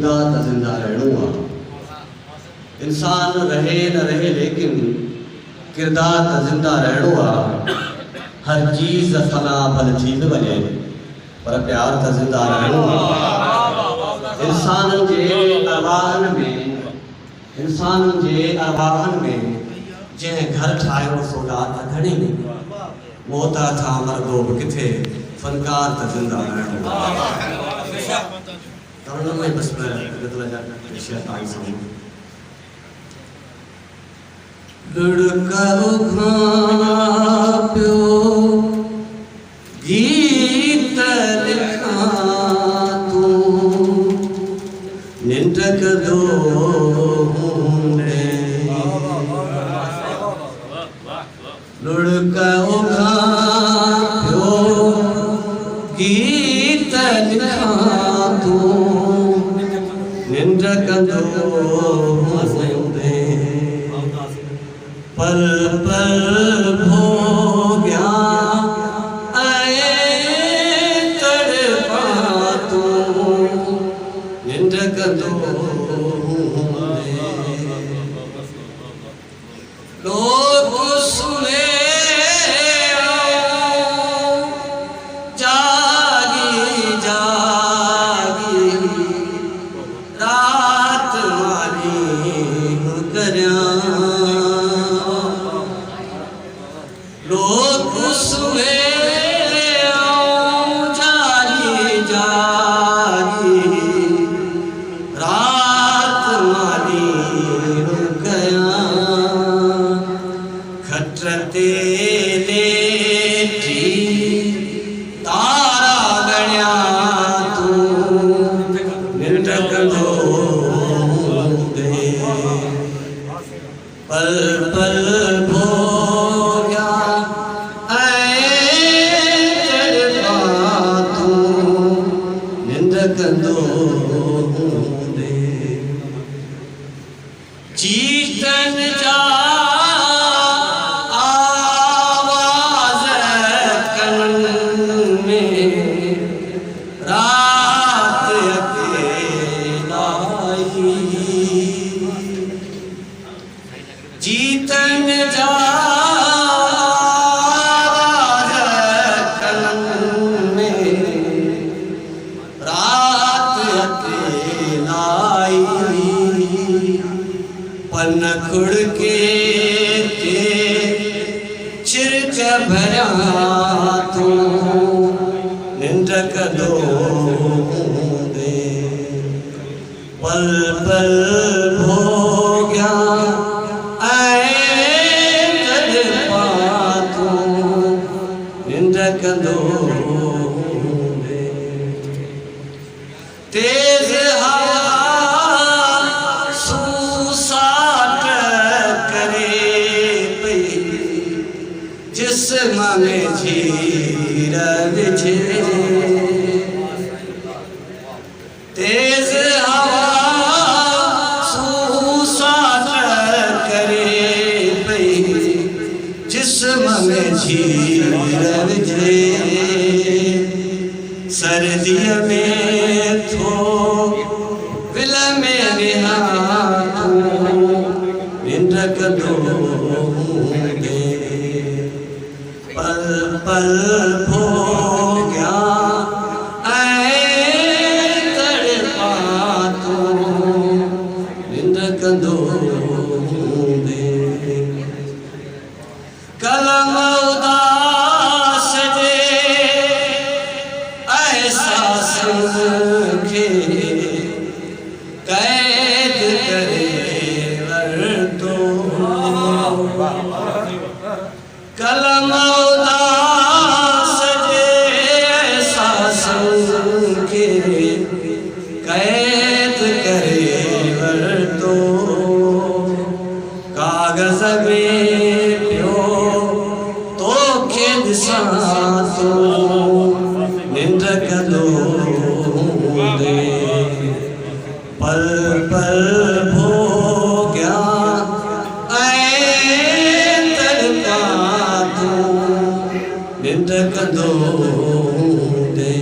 जिंदा तो जिंदा रहणो आ। इंसान रहे न रहे लेकिन किरदार तो जिंदा रहणो आ। हर चीज़ फना भल थी वञे पर प्यार तो जिंदा रहणो आ। इंसान जे अरवाहन में जंहिं घर ठाहियो सो रात घणी मोहता था मर्दो किथे फनकार तो जिंदा रहणो आ। तरुण में बस लुढ़का पियो गीत लिखा तू निंड कदो लुढ़का पियो गीत लिखा तू निंड कदो पल पल भोग्या आए तड़पा तू निंड कदो लोग सुने जागी जागी रात मारी करया लोग सुने जागी जागी रात मारी गया खटते लेटी तारा गण्या तू निंड कदो दे पल पल भोग्या कंदो दे चीतन जा आवाज कन में रात अकेलाई चीतन जा पन खुड़ के चिरक भरिया तू निंड कदो दे पल पल भोग्या आए तड़पा तू निंड कदो दे तेज जिस्म में झीर बिछे तेज हवा सूसाट करे पई जिस्म में झीर बिछे सर्दियों में थो विल में निहा तू निंड कदो दे पल पल भोग्या आए तड़पा तू निंड कदो दे कलम उदास जे एहसास के कैद करे वर्तो कलम उदास जे एहसास के कैद करे वर्तो कागज में पियो तो खेद सातो निंड कदो दे पल पल भोग्या निंड कदो दे।